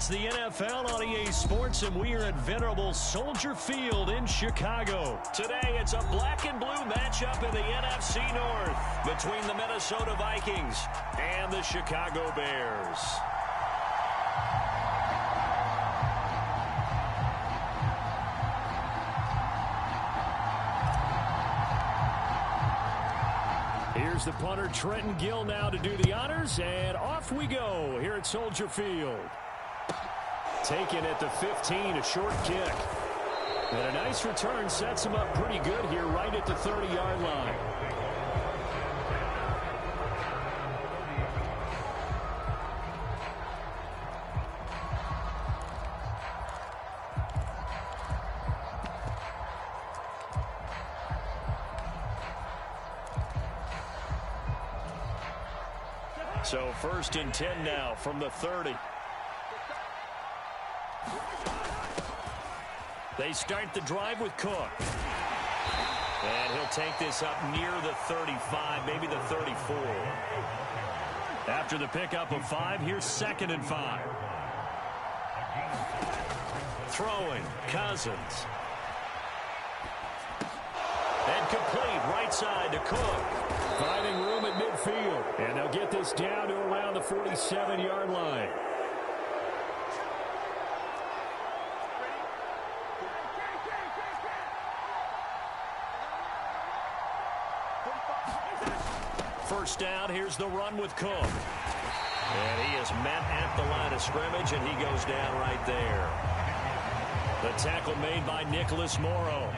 It's the NFL on EA Sports, and we are at venerable Soldier Field in Chicago. Today, it's a black and blue matchup in the NFC North between the Minnesota Vikings and the Chicago Bears. Here's the punter, Trenton Gill, now to do the honors, and off we go here at Soldier Field. Taken at the 15, a short kick. And a nice return sets him up pretty good here right at the 30-yard line. So 1st and 10 now from the 30. They start the drive with Cook. And he'll take this up near the 35, maybe the 34. After the pickup of 5, here's 2nd and 5. Throwing, Cousins. And complete, right side to Cook. Finding room at midfield. And they'll get this down to around the 47-yard line. First down, here's the run with Cook. And he is met at the line of scrimmage, and he goes down right there. The tackle made by Nicholas Morrow.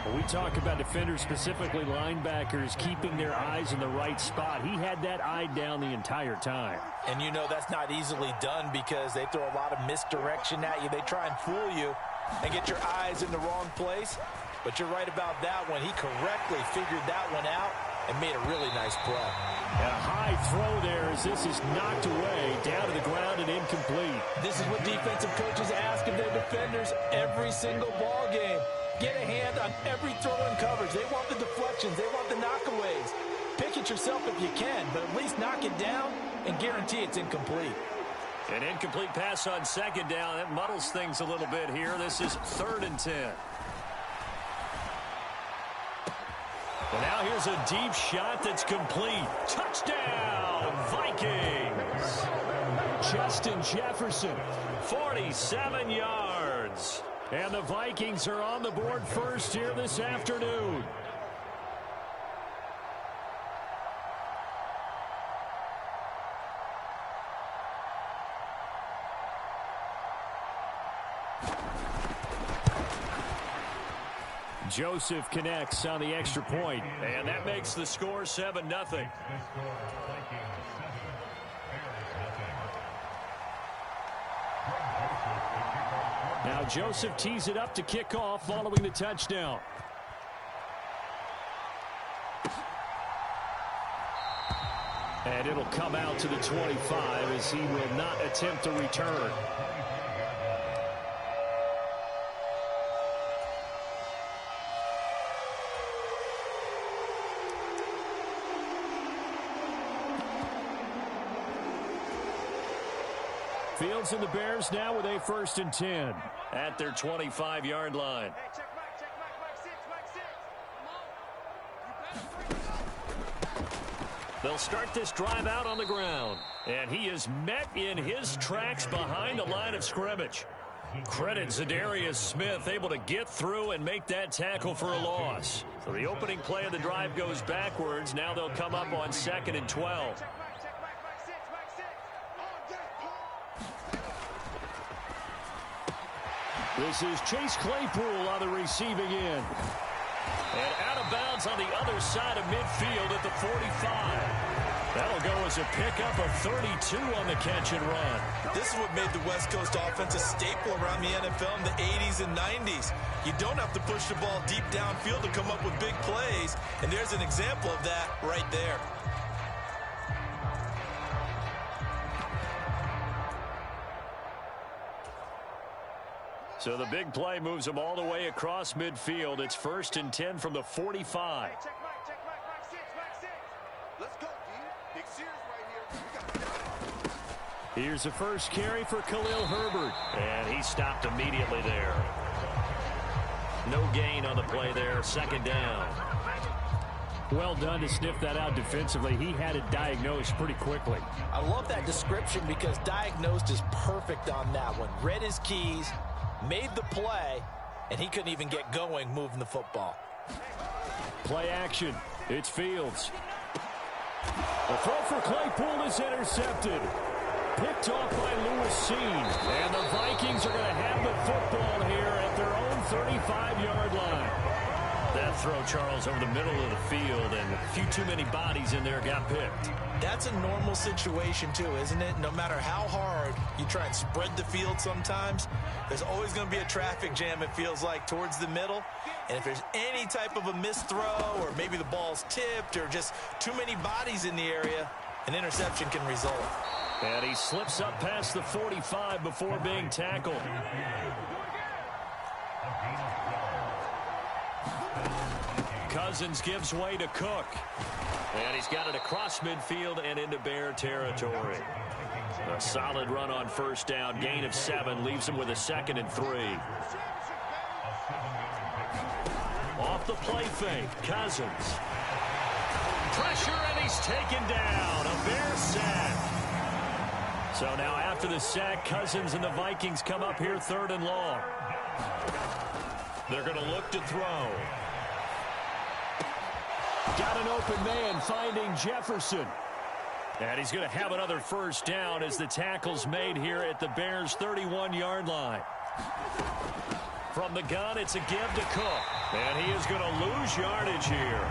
When we talk about defenders, specifically linebackers, keeping their eyes in the right spot, he had that eye down the entire time. And you know that's not easily done because they throw a lot of misdirection at you. They try and fool you and get your eyes in the wrong place. But you're right about that one. He correctly figured that one out and made a really nice play. And a high throw there as this is knocked away, down to the ground and incomplete. This is what defensive coaches ask of their defenders every single ball game. Get a hand on every throw in coverage. They want the deflections. They want the knockaways. Pick it yourself if you can, but at least knock it down and guarantee it's incomplete. An incomplete pass on 2nd down. That muddles things a little bit here. This is 3rd and 10. And now here's a deep shot that's complete. Touchdown, Vikings. Justin Jefferson, 47 yards. And the Vikings are on the board first here this afternoon. Joseph connects on the extra point, and that makes the score 7-0. Now Joseph tees it up to kick off following the touchdown. And it'll come out to the 25 as he will not attempt to return. Fields and the Bears now with a 1st and 10 at their 25-yard line. They'll start this drive out on the ground. And he is met in his tracks behind the line of scrimmage. Credit Zadarius Smith, able to get through and make that tackle for a loss. So the opening play of the drive goes backwards. Now they'll come up on 2nd and 12. This is Chase Claypool on the receiving end. And out of bounds on the other side of midfield at the 45. That'll go as a pickup of 32 on the catch and run. This is what made the West Coast offense a staple around the NFL in the 80s and 90s. You don't have to push the ball deep downfield to come up with big plays. And there's an example of that right there. So the big play moves them all the way across midfield. It's 1st and 10 from the 45. Here's the first carry for Khalil Herbert. And he stopped immediately there. No gain on the play there. Second down. Well done to sniff that out defensively. He had it diagnosed pretty quickly. I love that description because diagnosed is perfect on that one. Read his keys, made the play, and he couldn't even get going moving the football. Play action. It's Fields. The throw for Claypool is intercepted. Picked off by Lewis Seen. And the Vikings are going to have the football here at their own 35-yard line. That throw, Charles, over the middle of the field, and a few too many bodies in there got picked. That's a normal situation, too, isn't it? No matter how hard you try and spread the field sometimes, there's always going to be a traffic jam, it feels like, towards the middle. And if there's any type of a missed throw, or maybe the ball's tipped, or just too many bodies in the area, an interception can result. And he slips up past the 45 before being tackled. Cousins gives way to Cook. And he's got it across midfield and into Bear territory. A solid run on first down. Gain of 7 leaves him with a 2nd and 3. Off the play fake. Cousins. Pressure, and he's taken down. A Bear sack. So now after the sack, Cousins and the Vikings come up here 3rd and long. They're going to look to throw. Got an open man finding Jefferson. And he's going to have another first down as the tackle's made here at the Bears' 31-yard line. From the gun, it's a give to Cook. And he is going to lose yardage here.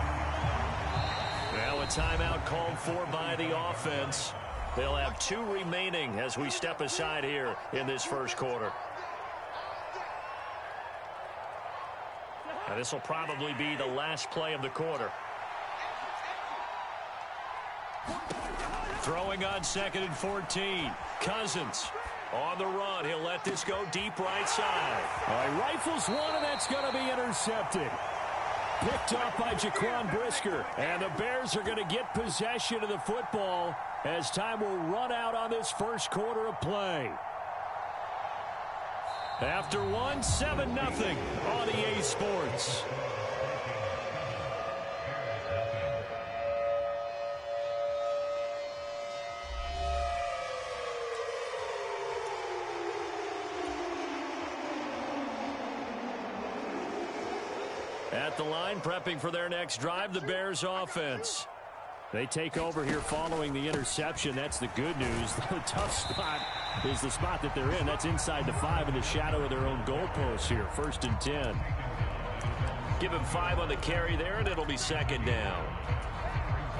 Now a timeout called for by the offense. They'll have 2 remaining as we step aside here in this first quarter. Now this will probably be the last play of the quarter. Throwing on 2nd and 14. Cousins on the run. He'll let this go deep right side. He rifles one, and that's going to be intercepted. Picked up by Jaquan Brisker. And the Bears are going to get possession of the football as time will run out on this first quarter of play. After 1, 7-0 on EA Sports. At the line, prepping for their next drive, the Bears offense. They take over here following the interception. That's the good news. The tough spot is the spot that they're in. That's inside the 5 in the shadow of their own goalposts here. 1st and 10. Give him 5 on the carry there, and it'll be 2nd down.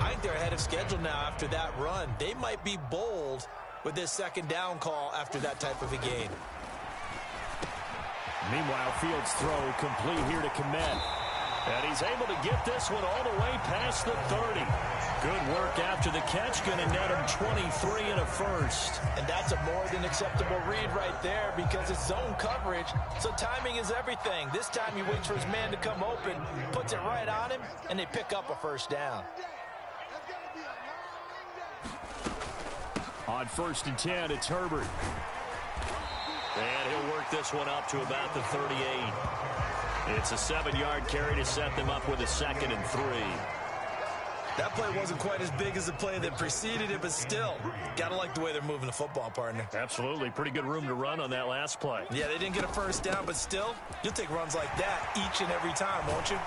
I think they're ahead of schedule now after that run. They might be bold with this 2nd down call after that type of a game. Meanwhile, Fields' throw complete here to Komet. And he's able to get this one all the way past the 30. Good work after the catch. Going to net him 23 and a first. And that's a more than acceptable read right there because it's zone coverage, so timing is everything. This time he waits for his man to come open, puts it right on him, and they pick up a first down. On 1st and 10, it's Herbert. And he'll work this one up to about the 38. It's a 7-yard carry to set them up with a 2nd and 3. That play wasn't quite as big as the play that preceded it, but still, gotta like the way they're moving the football, partner. Absolutely. Pretty good room to run on that last play. Yeah, they didn't get a first down, but still, you'll take runs like that each and every time, won't you?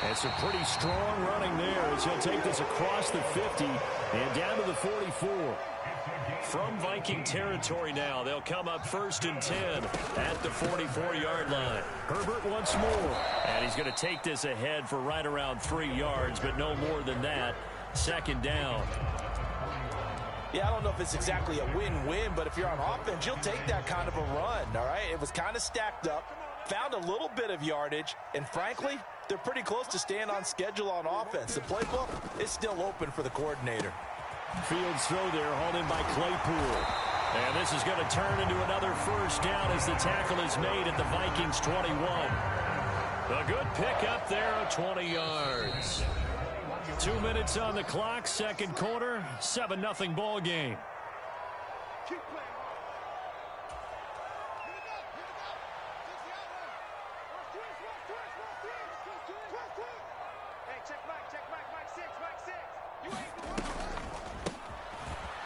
And some pretty strong running there as he'll take this across the 50 and down to the 44. From Viking territory now, they'll come up 1st and 10 at the 44-yard line. Herbert once more. And he's going to take this ahead for right around 3 yards, but no more than that. 2nd down. Yeah, I don't know if it's exactly a win-win, but if you're on offense, you'll take that kind of a run, all right? It was kind of stacked up, found a little bit of yardage, and frankly, they're pretty close to staying on schedule on offense. The playbook is still open for the coordinator. Fields throw there, hauled in by Claypool. And this is going to turn into another first down as the tackle is made at the Vikings 21. A good pickup there of 20 yards. 2 minutes on the clock, 2nd quarter, 7-0 ball game.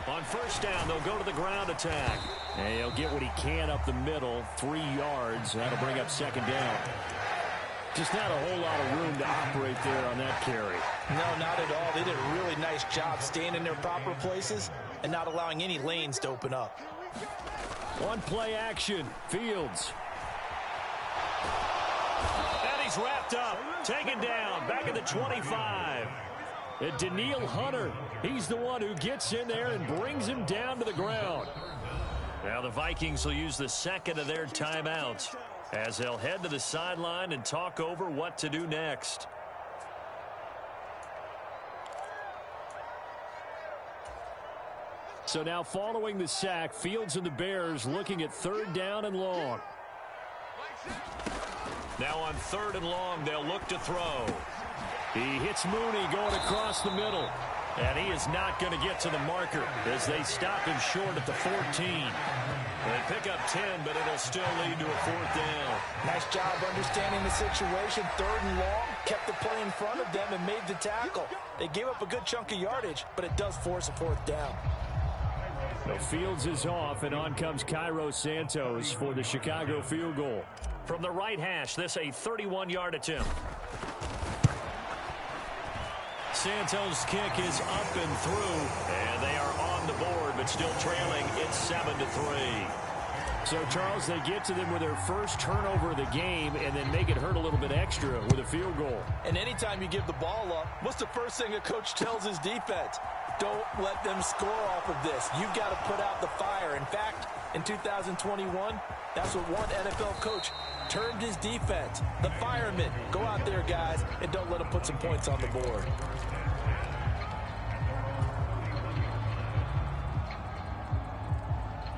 On first down, they'll go to the ground attack. And he'll get what he can up the middle, 3 yards. That'll bring up second down. Just not a whole lot of room to operate there on that carry. No, not at all. They did a really nice job staying in their proper places and not allowing any lanes to open up. One play action, Fields. And he's wrapped up, taken down, back at the 25. And Daniil Hunter, he's the one who gets in there and brings him down to the ground. Now the Vikings will use the second of their timeouts as they'll head to the sideline and talk over what to do next. So now following the sack, Fields and the Bears looking at third down and long. Now on third and long, they'll look to throw. He hits Mooney going across the middle. And he is not going to get to the marker as they stop him short at the 14. They pick up 10, but it'll still lead to a fourth down. Nice job understanding the situation. Third and long, kept the play in front of them and made the tackle. They gave up a good chunk of yardage, but it does force a fourth down. The Fields is off, and on comes Cairo Santos for the Chicago field goal. From the right hash, this a 31-yard attempt. Santos' kick is up and through, and they are on the board, but still trailing. It's 7-3. So, Charles, they get to them with their first turnover of the game and then make it hurt a little bit extra with a field goal. And anytime you give the ball up, what's the first thing a coach tells his defense? Don't let them score off of this. You've got to put out the fire. In fact, in 2021, that's what one NFL coach termed his defense. The firemen. Go out there, guys, and don't let them put some points on the board.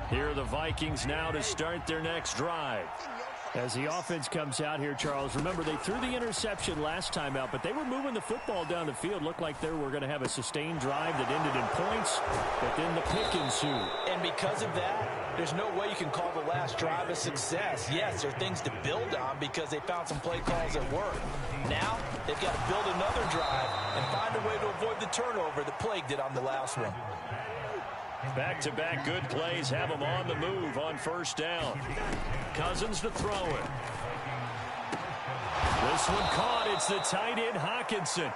Here are the Vikings now to start their next drive. As the offense comes out here, Charles, remember they threw the interception last time out, but they were moving the football down the field. Looked like they were going to have a sustained drive that ended in points, but then the pick ensued. And because of that, there's no way you can call the last drive a success. Yes, there are things to build on because they found some play calls that work. Now, they've got to build another drive and find a way to avoid the turnover that plagued it on the last one. Back-to-back good plays have them on the move on first down. Cousins to throw it. This one caught. It's the tight end, Hawkinson.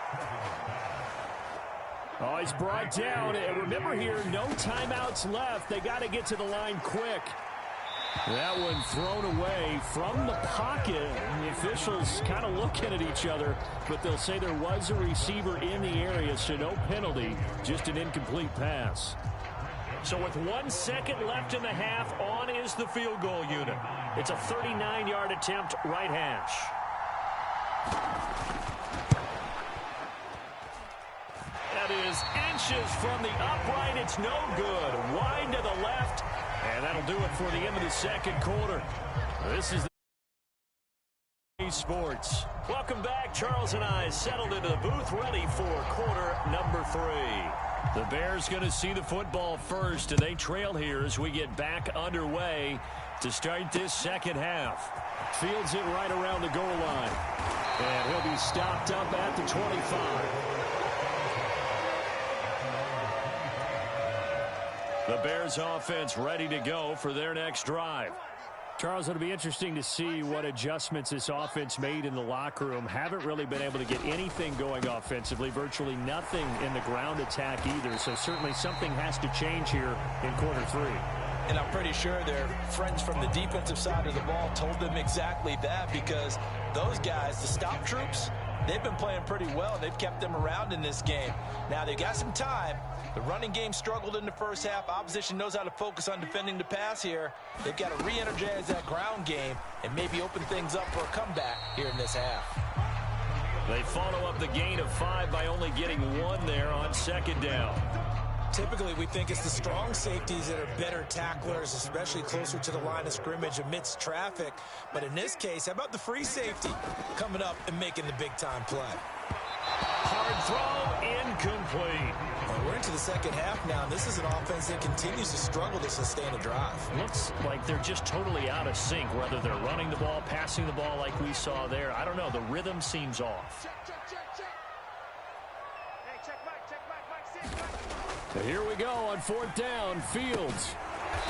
Oh, he's brought down. And remember here, no timeouts left. They got to get to the line quick. That one thrown away from the pocket. The officials kind of looking at each other, but they'll say there was a receiver in the area, so no penalty, just an incomplete pass. So with 1 second left in the half, on is the field goal unit. It's a 39-yard attempt, right hash. That is inches from the upright. It's no good. Wide to the left, and that'll do it for the end of the second quarter. This is the Sports. Welcome back. Charles and I settled into the booth, ready for quarter number 3. The Bears going to see the football first, and they trail here as we get back underway to start this second half. Fields it right around the goal line, and he'll be stopped up at the 25. The Bears offense ready to go for their next drive. Charles, it'll be interesting to see what adjustments this offense made in the locker room. Haven't really been able to get anything going offensively, virtually nothing in the ground attack either. So certainly something has to change here in quarter 3. And I'm pretty sure their friends from the defensive side of the ball told them exactly that, because those guys, the stop troops, they've been playing pretty well. They've kept them around in this game. Now, they've got some time. The running game struggled in the first half. Opposition knows how to focus on defending the pass here. They've got to re-energize that ground game and maybe open things up for a comeback here in this half. They follow up the gain of 5 by only getting 1 there on second down. Typically, we think it's the strong safeties that are better tacklers, especially closer to the line of scrimmage amidst traffic. But in this case, how about the free safety coming up and making the big-time play? Hard throw, incomplete. Well, we're into the second half now, and this is an offense that continues to struggle to sustain a drive. Looks like they're just totally out of sync, whether they're running the ball, passing the ball like we saw there. I don't know. The rhythm seems off. So here we go on fourth down. Fields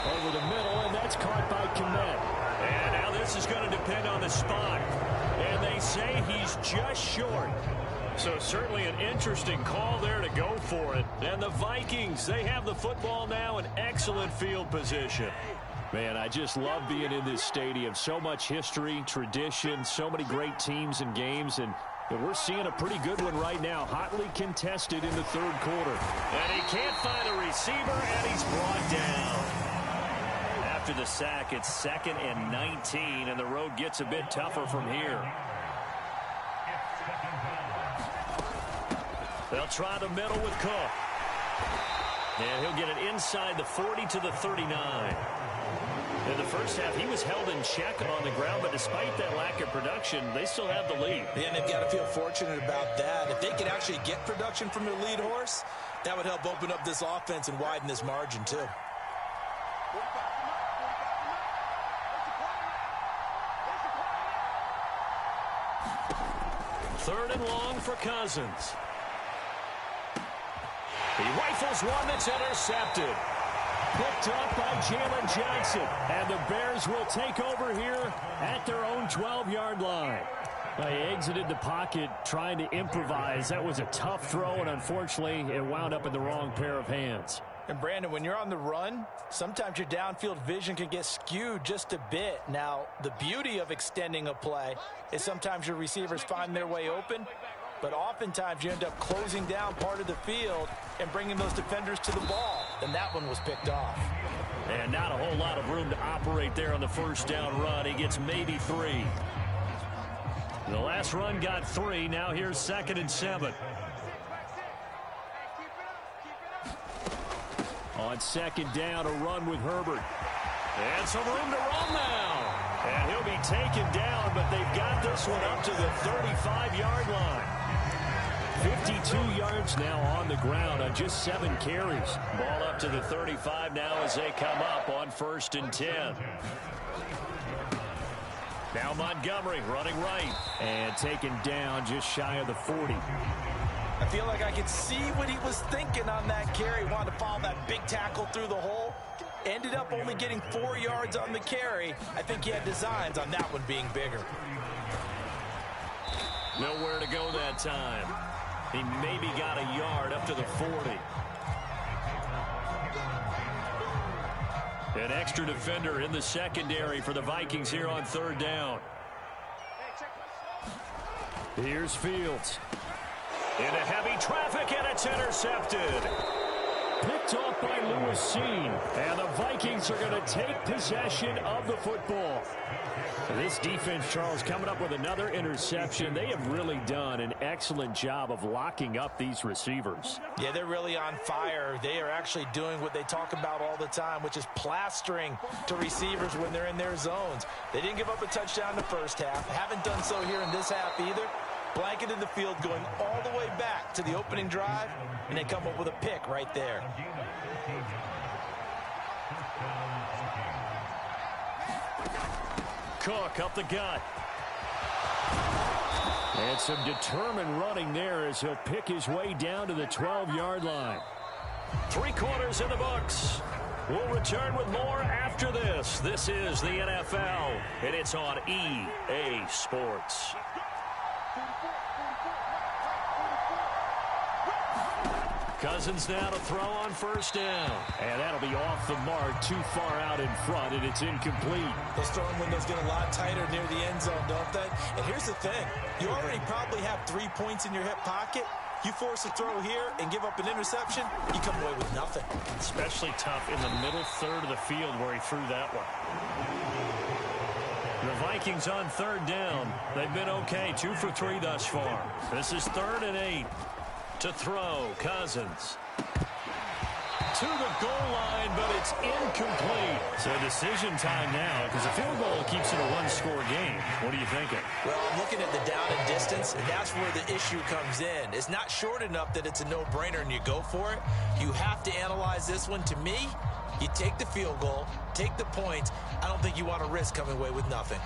over the middle, and that's caught by Kmet. And now this is going to depend on the spot. And they say he's just short. So certainly an interesting call there to go for it. And the Vikings, they have the football now in excellent field position. Man, I just love being in this stadium. So much history, tradition, so many great teams and games, and we're seeing a pretty good one right now, hotly contested in the third quarter. And he can't find a receiver, and he's brought down. After the sack, it's 2nd and 19, and the road gets a bit tougher from here. They'll try the middle with Cook. And he'll get it inside the 40 to the 39. In the first half, he was held in check on the ground, but despite that lack of production, they still have the lead. And they've got to feel fortunate about that. If they could actually get production from their lead horse, that would help open up this offense and widen this margin, too. Third and long for Cousins. He rifles one that's intercepted. Picked up by Jalen Johnson. And the Bears will take over here at their own 12-yard line. They exited the pocket trying to improvise. That was a tough throw, and unfortunately, it wound up in the wrong pair of hands. And, Brandon, when you're on the run, sometimes your downfield vision can get skewed just a bit. Now, the beauty of extending a play is sometimes your receivers find their way open, but oftentimes you end up closing down part of the field and bringing those defenders to the ball. And that one was picked off. And not a whole lot of room to operate there on the first down run. He gets maybe 3. The last run got 3. Now here's 2nd and 7. On 2nd down, a run with Herbert. And some room to run now. And he'll be taken down, but they've got this one up to the 35-yard line. 52 yards now on the ground on just 7 carries. Ball up to the 35 now as they come up on 1st and 10. Now Montgomery running right. And taken down just shy of the 40. I feel like I could see what he was thinking on that carry. Wanted to follow that big tackle through the hole. Ended up only getting 4 yards on the carry. I think he had designs on that one being bigger. Nowhere to go that time. He maybe got a yard up to the 40. An extra defender in the secondary for the Vikings here on 3rd down. Here's Fields. Into heavy traffic, and it's intercepted. Picked off by Lewis Seen. And the Vikings are going to take possession of the football. This defense, Charles, coming up with another interception. They have really done an excellent job of locking up these receivers. Yeah, they're really on fire. They are actually doing what they talk about all the time, which is plastering to receivers when they're in their zones. They didn't give up a touchdown in the first half. Haven't done so here in this half either. Blanketed the field going all the way back to the opening drive, and they come up with a pick right there. Cook up the gut. And some determined running there as he'll pick his way down to the 12-yard line. 3 quarters in the books. We'll return with more after this. This is the NFL, and it's on EA Sports. Cousins now to throw on 1st down. And that'll be off the mark, too far out in front, and it's incomplete. Those throwing windows get a lot tighter near the end zone, don't they? And here's the thing. You already probably have 3 points in your hip pocket. You force a throw here and give up an interception, you come away with nothing. Especially tough in the middle third of the field where he threw that one. The Vikings on 3rd down. They've been okay, 2 for 3 thus far. This is 3rd and 8. To throw, Cousins. to the goal line, but it's incomplete. So decision time now, because a field goal keeps it a one-score game. What are you thinking? Well, I'm looking at the down and distance, and that's where the issue comes in. It's not short enough that it's a no-brainer and you go for it. You have to analyze this one. To me, you take the field goal, take the points. I don't think you want to risk coming away with nothing.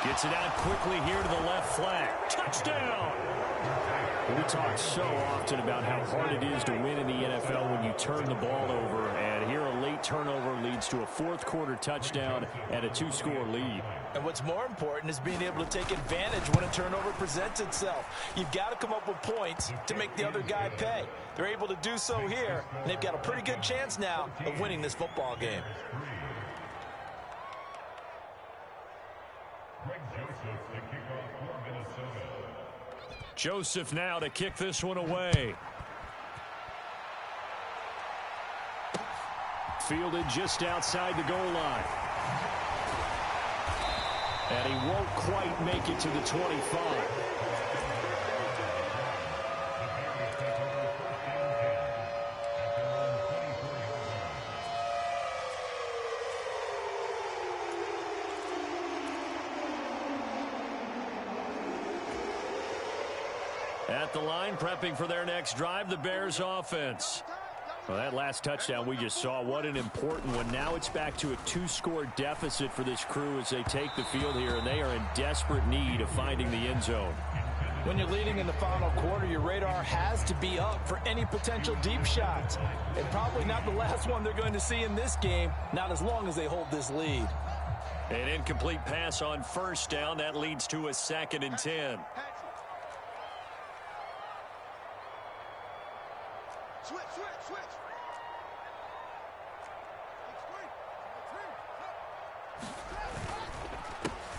Gets it out quickly here to the left flank. Touchdown! We talk so often about how hard it is to win in the NFL when you turn the ball over. And here a late turnover leads to a fourth-quarter touchdown and a two-score lead. And what's more important is being able to take advantage when a turnover presents itself. You've got to come up with points to make the other guy pay. They're able to do so here, and they've got a pretty good chance now of winning this football game. Joseph now to kick this one away. Fielded just outside the goal line. And he won't quite make it to the 25. At the line, prepping for their next drive, the Bears offense. Well, that last touchdown we just saw, what an important one. Now it's back to a two-score deficit for this crew as they take the field here, and they are in desperate need of finding the end zone. When you're leading in the final quarter, your radar has to be up for any potential deep shots. And probably not the last one they're going to see in this game, not as long as they hold this lead. An incomplete pass on first down. That leads to a 2nd and 10.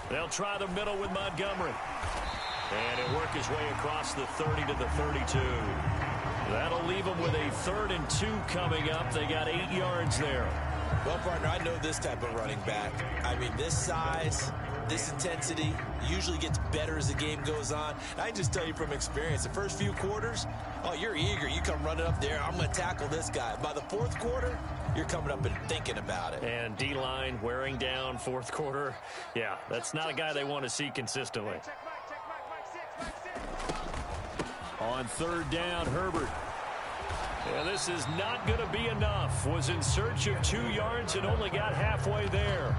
They'll try the middle with Montgomery. And he'll work his way across the 30 to the 32. That'll leave them with a 3rd and 2 coming up. They got 8 yards there. Well, partner, I know this type of running back. I mean, this size, this intensity usually gets better as the game goes on. And I can just tell you from experience, the first few quarters, oh, you're eager. You come running up there, I'm going to tackle this guy. By the fourth quarter, you're coming up and thinking about it. And D-line wearing down fourth quarter. Yeah, that's not a guy they want to see consistently. On 3rd down, Herbert. Yeah, this is not going to be enough. Was in search of 2 yards and only got halfway there.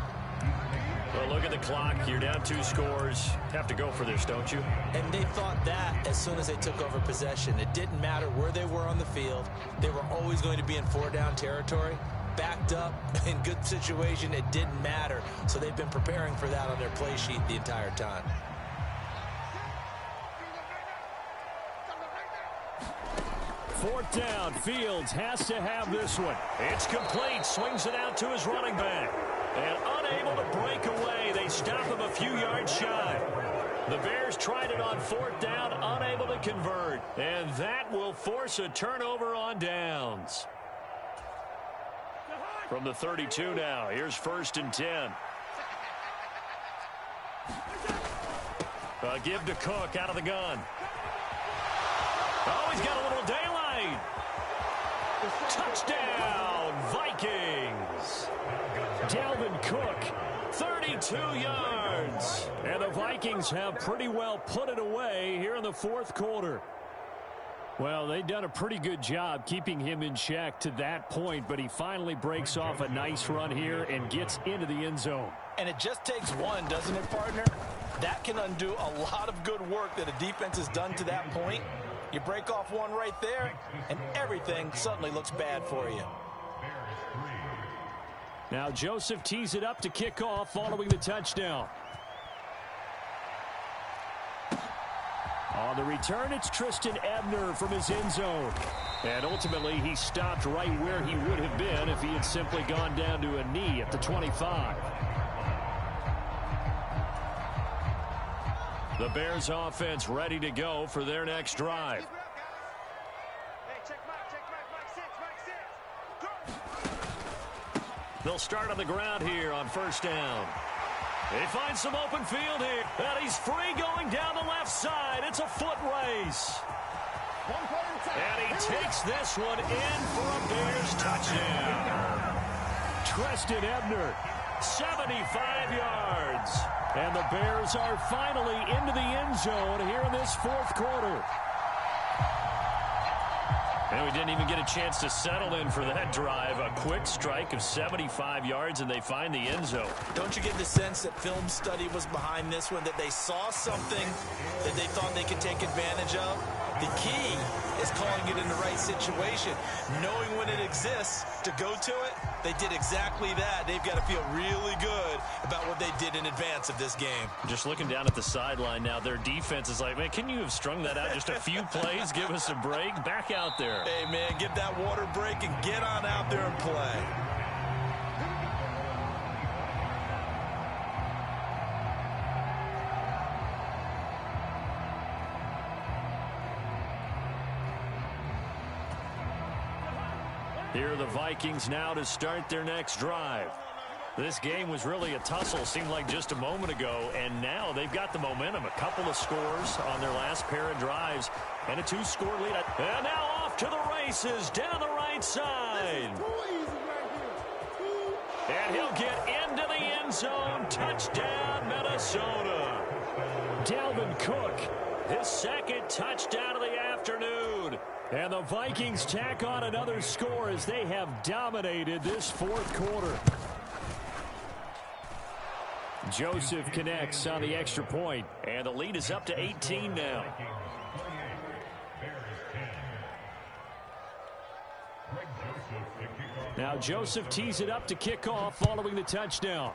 Well, look at the clock. You're down 2 scores. Have to go for this, don't you? And they thought that as soon as they took over possession. It didn't matter where they were on the field. They were always going to be in 4-down territory. Backed up, in good situation, it didn't matter. So they've been preparing for that on their play sheet the entire time. Fourth down, Fields has to have this one. It's complete, swings it out to his running back. And unable to break away, they stop him a few yards shy. The Bears tried it on 4th down, unable to convert. And that will force a turnover on downs. From the 32 now, here's 1st and 10. Give to Cook out of the gun. Oh, he's got a little daylight. Touchdown, Vikings. Dalvin Cook, 32 yards. And the Vikings have pretty well put it away here in the fourth quarter. Well, they've done a pretty good job keeping him in check to that point, but he finally breaks off a nice run here and gets into the end zone. And it just takes one, doesn't it, partner? That can undo a lot of good work that a defense has done to that point. You break off one right there, and everything suddenly looks bad for you. Now Joseph tees it up to kick off following the touchdown. On the return, it's Tristan Ebner from his end zone. And ultimately, he stopped right where he would have been if he had simply gone down to a knee at the 25. The Bears offense ready to go for their next drive. They'll start on the ground here on 1st down. He finds some open field here. And he's free going down the left side. It's a foot race. And he takes this one in for a Bears touchdown. Treston Ebner, 75 yards. And the Bears are finally into the end zone here in this fourth quarter. And we didn't even get a chance to settle in for that drive. A quick strike of 75 yards, and they find the end zone. Don't you get the sense that film study was behind this one, that they saw something that they thought they could take advantage of? The key is calling it in the right situation, knowing when it exists to go to it. They did exactly that. They've got to feel really good about what they did in advance of this game. Just looking down at the sideline now, their defense is like, man, can you have strung that out just a few plays? Give us a break. Back out there. Hey, man, give that water break and get on out there and play. Here are the Vikings now to start their next drive. This game was really a tussle, seemed like just a moment ago, and now they've got the momentum. A couple of scores on their last pair of drives, and a 2-score lead. And now off to the races, down the right side. And he'll get into the end zone. Touchdown, Minnesota. Dalvin Cook, his second touchdown of the afternoon. And the Vikings tack on another score as they have dominated this fourth quarter. Joseph connects on the extra point. And the lead is up to 18 now. Now Joseph tees it up to kick off following the touchdown.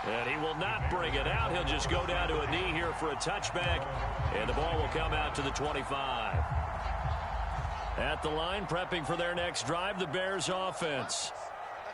And he will not bring it out. He'll just go down to a knee here for a touchback. And the ball will come out to the 25. At the line, prepping for their next drive, the Bears offense.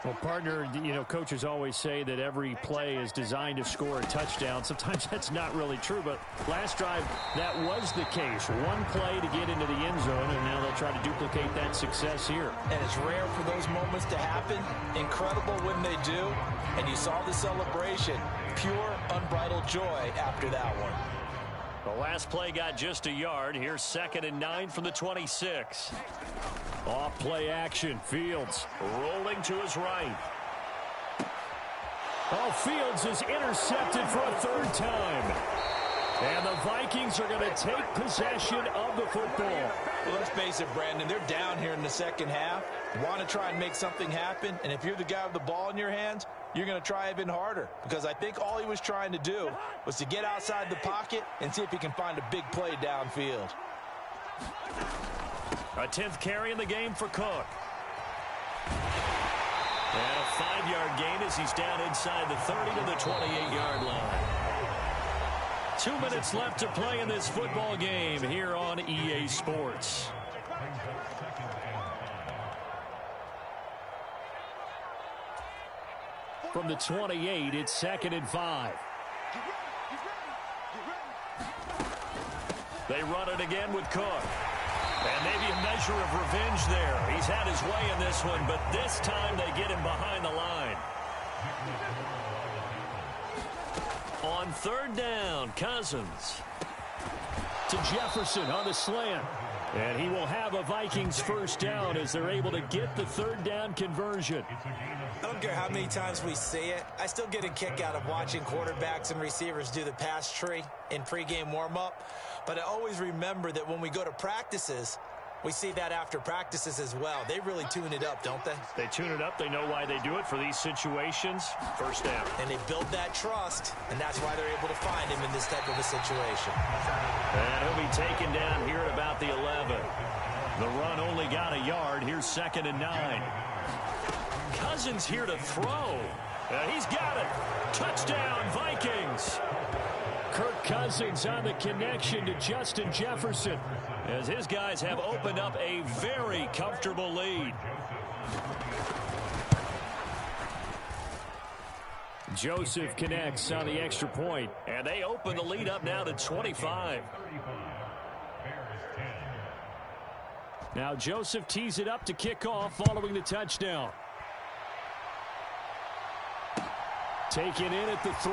Well, partner, you know, coaches always say that every play is designed to score a touchdown. Sometimes that's not really true, but last drive, that was the case. One play to get into the end zone, and now they'll try to duplicate that success here. And it's rare for those moments to happen. Incredible when they do. And you saw the celebration. Pure, unbridled joy after that one. The last play got just a yard. Here's 2nd and 9 from the 26. Off play action. Fields rolling to his right. Oh, Fields is intercepted for a third time. And the Vikings are going to take possession of the football. Well, let's face it, Brandon. They're down here in the second half. Want to try and make something happen. And if you're the guy with the ball in your hands, you're going to try even harder. Because I think all he was trying to do was to get outside the pocket and see if he can find a big play downfield. A 10th carry in the game for Cook. And a 5-yard gain as he's down inside the 30 to the 28-yard line. 2 minutes left to play in this football game here on EA Sports. From the 28, it's 2nd and 5. They run it again with Cook. And maybe a measure of revenge there. He's had his way in this one, but this time they get him behind the line. On 3rd down, Cousins. To Jefferson on the slant. And he will have a Vikings first down as they're able to get the 3rd down conversion. I don't care how many times we see it. I still get a kick out of watching quarterbacks and receivers do the pass tree in pregame warm-up. But I always remember that when we go to practices, we see that after practices as well. They really tune it up, don't they? They tune it up. They know why they do it for these situations. First down. And they build that trust, and that's why they're able to find him in this type of a situation. And he'll be taken down here at about the 11. The run only got a yard. Here's 2nd and 9. Cousins here to throw. He's got it. Touchdown, Vikings. Kirk Cousins on the connection to Justin Jefferson, as his guys have opened up a very comfortable lead. Joseph connects on the extra point, and they open the lead up now to 25. Now Joseph tees it up to kick off following the touchdown. Taken in at the 3.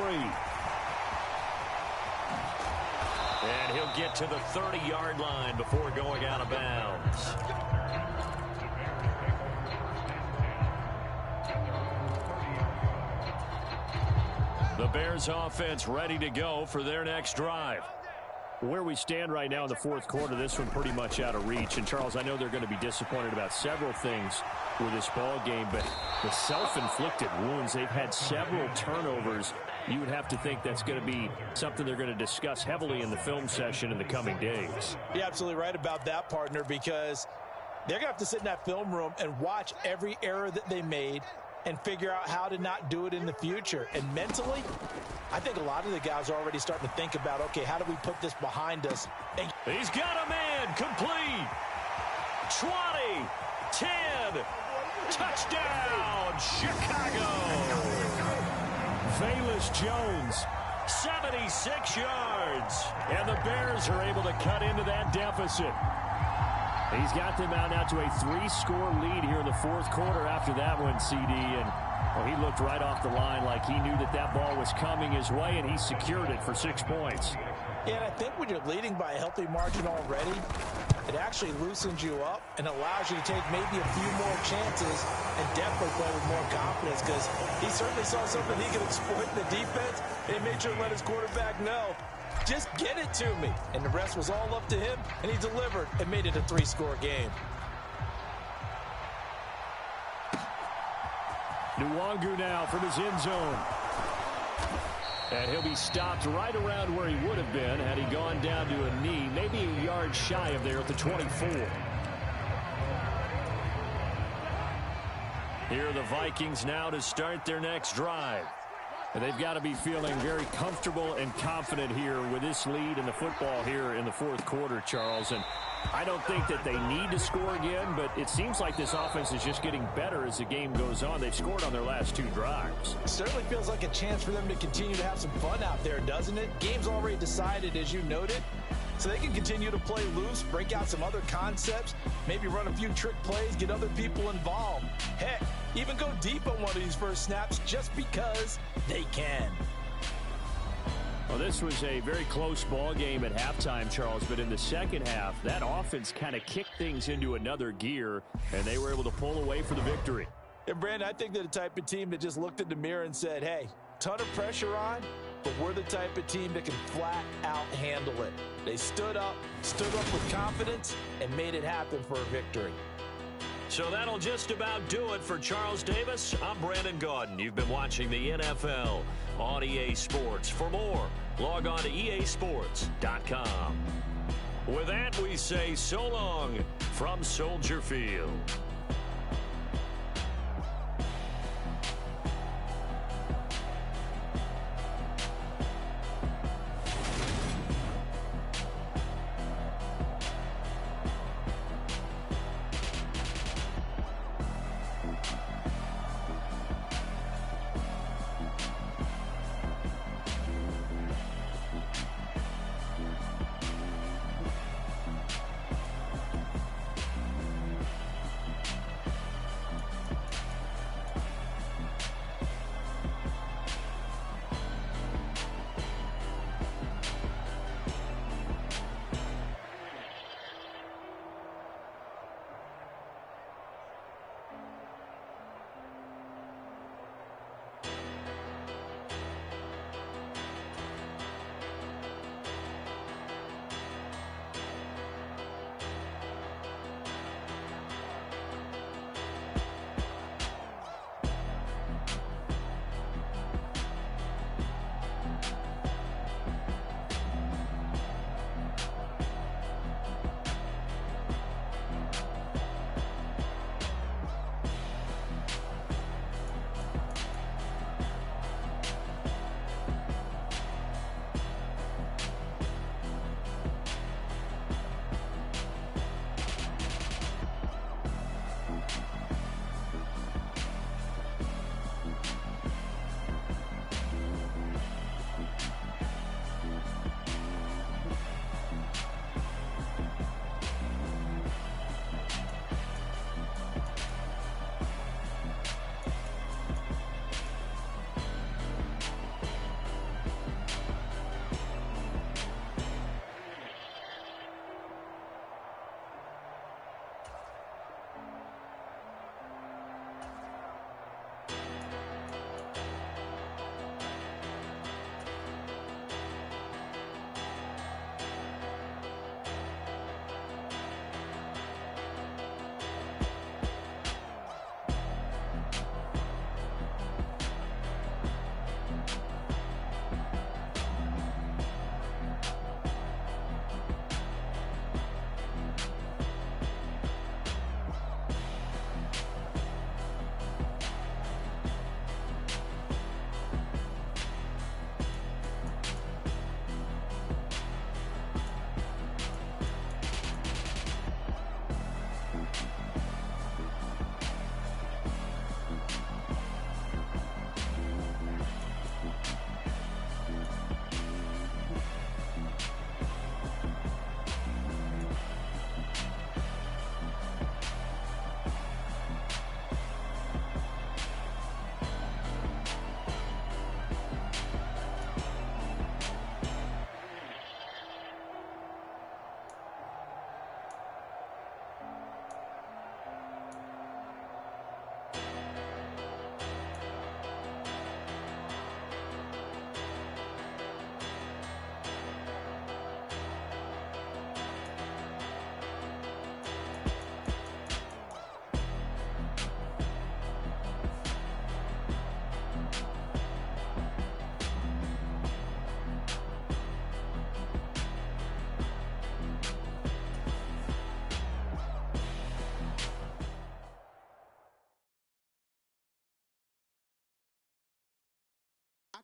And he'll get to the 30-yard line before going out of bounds. The Bears offense ready to go for their next drive. Where we stand right now in the fourth quarter, this one pretty much out of reach. And, Charles, I know they're going to be disappointed about several things with this ball game, but the self-inflicted wounds, they've had several turnovers. You would have to think that's going to be something they're going to discuss heavily in the film session in the coming days. You're absolutely right about that, partner, because they're going to have to sit in that film room and watch every error that they made and figure out how to not do it in the future. And mentally, I think a lot of the guys are already starting to think about, okay, how do we put this behind us? And he's got a man, complete. 20, 10, touchdown, Chicago. Velus Jones, 76 yards. and the Bears are able to cut into that deficit. He's got them out now to a 3-score lead here in the fourth quarter after that one, CD. And well, he looked right off the line like he knew that that ball was coming his way, and he secured it for 6 points. Yeah, and I think when you're leading by a healthy margin already, it actually loosens you up and allows you to take maybe a few more chances and definitely play with more confidence, because he certainly saw something he could exploit in the defense, and he made sure to let his quarterback know, just get it to me. And the rest was all up to him, and he delivered and made it a 3-score game. Nwangu now from his end zone. And he'll be stopped right around where he would have been had he gone down to a knee, maybe a yard shy of there at the 24. Here are the Vikings now to start their next drive. And they've got to be feeling very comfortable and confident here with this lead in the football here in the fourth quarter, Charles. And I don't think that they need to score again, but it seems like this offense is just getting better as the game goes on. They've scored on their last 2 drives. It certainly feels like a chance for them to continue to have some fun out there, doesn't it? Game's already decided, as you noted, so they can continue to play loose, break out some other concepts, maybe run a few trick plays, get other people involved. Heck, even go deep on one of these first snaps just because they can. Well, this was a very close ball game at halftime, Charles, but in the second half, that offense kind of kicked things into another gear, and they were able to pull away for the victory. And, Brandon, I think they're the type of team that just looked in the mirror and said, hey, ton of pressure on, but we're the type of team that can flat out handle it. They stood up with confidence, and made it happen for a victory. So that'll just about do it for Charles Davis. I'm Brandon Gaudin. You've been watching the NFL on EA Sports. For more, log on to easports.com. With that, we say so long from Soldier Field.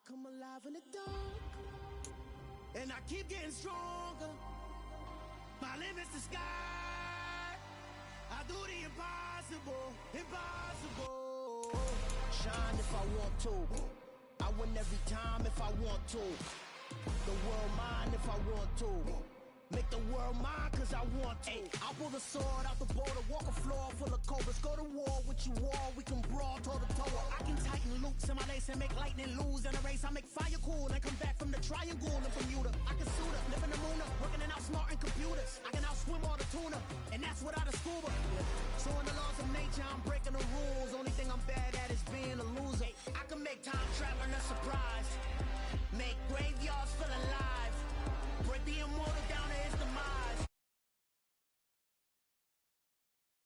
come alive in the dark, and I keep getting stronger. My limit's the sky. I do the impossible, impossible. Shine if I want to. I win every time if I want to. The world mine if I want to. Make the world mine cause I want to. I'll pull the sword out the border, walk a floor full of cobras. Go to war with you all, we can brawl toe to toe. I can tighten loops in my lace and make lightning lose in a race. I make fire cool and come back from the triangle in Bermuda. I can suit up, live in the moon up, working and outsmarting computers. I can outswim all the tuna, and that's without a scuba.